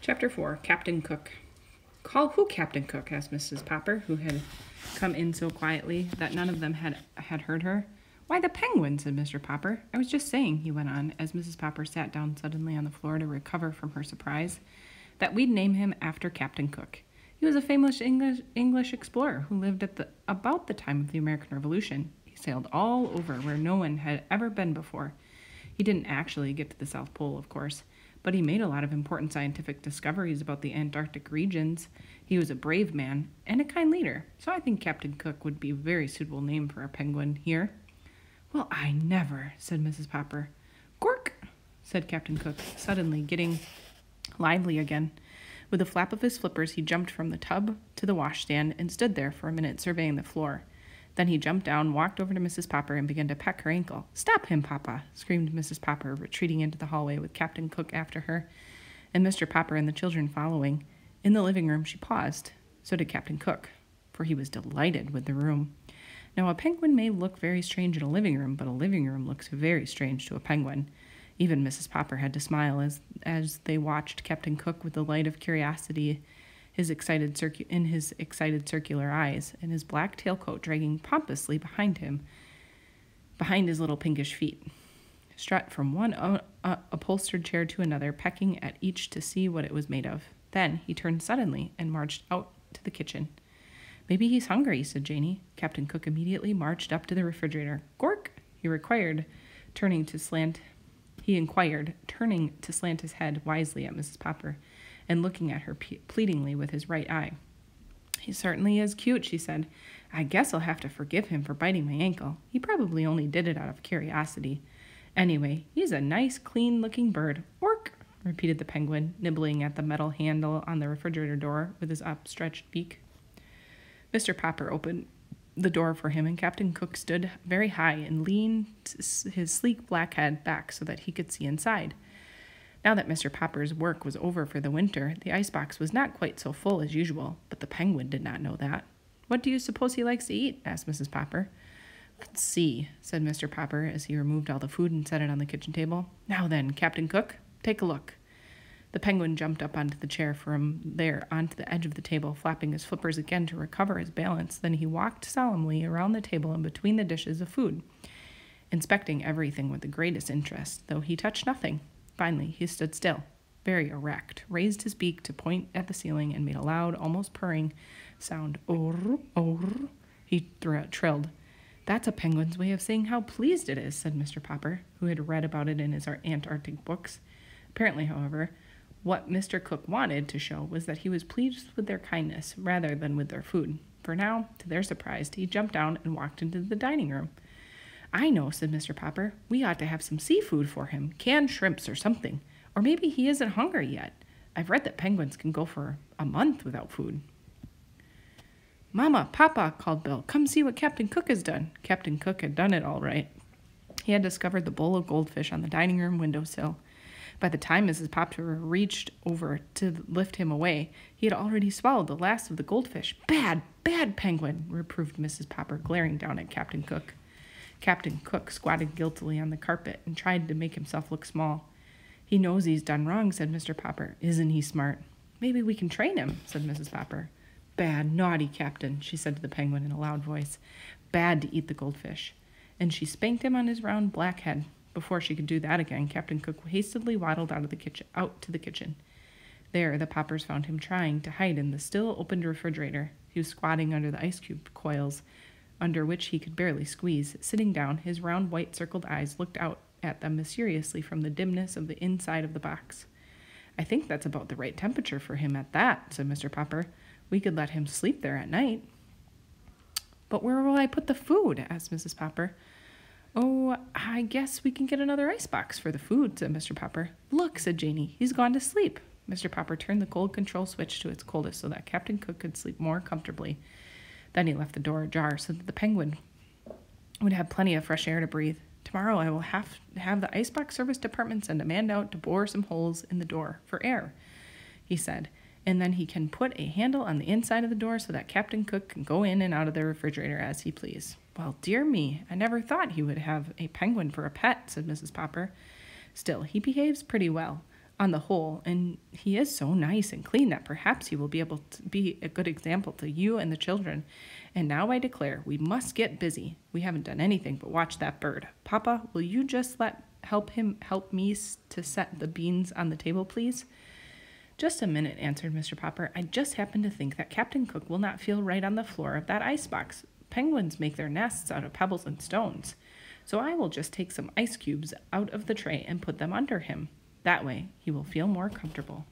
Chapter 4, Captain Cook. Call who Captain Cook? Asked Mrs. Popper, who had come in so quietly that none of them had heard her. Why, the Penguin, said Mr. Popper. I was just saying, he went on, as Mrs. Popper sat down suddenly on the floor to recover from her surprise, that we'd name him after Captain Cook. He was a famous English explorer who lived at about the time of the American Revolution. He sailed all over where no one had ever been before. He didn't actually get to the South Pole, of course, but he made a lot of important scientific discoveries about the Antarctic regions. He was a brave man and a kind leader, so I think Captain Cook would be a very suitable name for a penguin here. Well, I never, said Mrs. Popper. Gork, said Captain Cook, suddenly getting lively again. With a flap of his flippers, he jumped from the tub to the washstand and stood there for a minute surveying the floor. Then he jumped down, walked over to Mrs. Popper, and began to peck her ankle. Stop him, Papa, screamed Mrs. Popper, retreating into the hallway with Captain Cook after her, and Mr. Popper and the children following. In the living room, she paused. So did Captain Cook, for he was delighted with the room. Now, a penguin may look very strange in a living room, but a living room looks very strange to a penguin. Even Mrs. Popper had to smile as they watched Captain Cook with the light of curiosity in his excited circular eyes, and his black tailcoat dragging pompously behind his little pinkish feet. Strut from one upholstered chair to another, pecking at each to see what it was made of. Then he turned suddenly and marched out to the kitchen. Maybe he's hungry, said Janey. Captain Cook immediately marched up to the refrigerator. Gork, he inquired, turning to slant his head wisely at Mrs. Popper and looking at her pleadingly with his right eye. He certainly is cute, she said. I guess I'll have to forgive him for biting my ankle. He probably only did it out of curiosity. Anyway, he's a nice, clean-looking bird. Ork, repeated the penguin, nibbling at the metal handle on the refrigerator door with his upstretched beak. Mr. Popper opened the door for him, and Captain Cook stood very high and leaned his sleek black head back so that he could see inside. Now that Mr. Popper's work was over for the winter, the icebox was not quite so full as usual, but the penguin did not know that. What do you suppose he likes to eat? Asked Mrs. Popper. Let's see, said Mr. Popper as he removed all the food and set it on the kitchen table. Now then, Captain Cook, take a look. The penguin jumped up onto the chair from there onto the edge of the table, flapping his flippers again to recover his balance. Then he walked solemnly around the table and between the dishes of food, inspecting everything with the greatest interest, though he touched nothing. Finally, he stood still, very erect, raised his beak to point at the ceiling, and made a loud, almost purring sound. Orr, orr, he trilled. That's a penguin's way of saying how pleased it is, said Mr. Popper, who had read about it in his Antarctic books. Apparently, however, what Mr. Cook wanted to show was that he was pleased with their kindness rather than with their food. For now, to their surprise, he jumped down and walked into the dining room. I know, said Mr. Popper. We ought to have some seafood for him, canned shrimps or something. Or maybe he isn't hungry yet. I've read that penguins can go for a month without food. Mama, Papa, called Bill, come see what Captain Cook has done. Captain Cook had done it all right. He had discovered the bowl of goldfish on the dining room windowsill. By the time Mrs. Popper reached over to lift him away, he had already swallowed the last of the goldfish. Bad, bad penguin, reproved Mrs. Popper, glaring down at Captain Cook. Captain Cook squatted guiltily on the carpet and tried to make himself look small. He knows he's done wrong, said Mr. Popper. Isn't he smart? Maybe we can train him, said Mrs. Popper. Bad, naughty Captain, she said to the penguin in a loud voice. Bad to eat the goldfish. And she spanked him on his round black head. Before she could do that again, Captain Cook hastily waddled out to the kitchen. There, the Poppers found him trying to hide in the still-opened refrigerator. He was squatting under the ice cube coils, under which he could barely squeeze. Sitting down, his round white circled eyes looked out at them mysteriously from the dimness of the inside of the box. I think that's about the right temperature for him at that, said Mr. Popper. We could let him sleep there at night. But where will I put the food? Asked Mrs. Popper. Oh, I guess we can get another icebox for the food, said Mr. Popper. Look, said Janey, he's gone to sleep. Mr. Popper turned the cold control switch to its coldest so that Captain Cook could sleep more comfortably. Then he left the door ajar so that the penguin would have plenty of fresh air to breathe. Tomorrow I will have the icebox service department send a man out to bore some holes in the door for air, he said, and then he can put a handle on the inside of the door so that Captain Cook can go in and out of the refrigerator as he please. Well, dear me, I never thought he would have a penguin for a pet, said Mrs. Popper. Still, he behaves pretty well. on the whole, and he is so nice and clean that perhaps he will be able to be a good example to you and the children. And now I declare we must get busy. We haven't done anything but watch that bird. Papa, will you just help me to set the beans on the table, please? Just a minute, answered Mr. Popper. I just happened to think that Captain Cook will not feel right on the floor of that icebox. Penguins make their nests out of pebbles and stones. So I will just take some ice cubes out of the tray and put them under him. That way, he will feel more comfortable.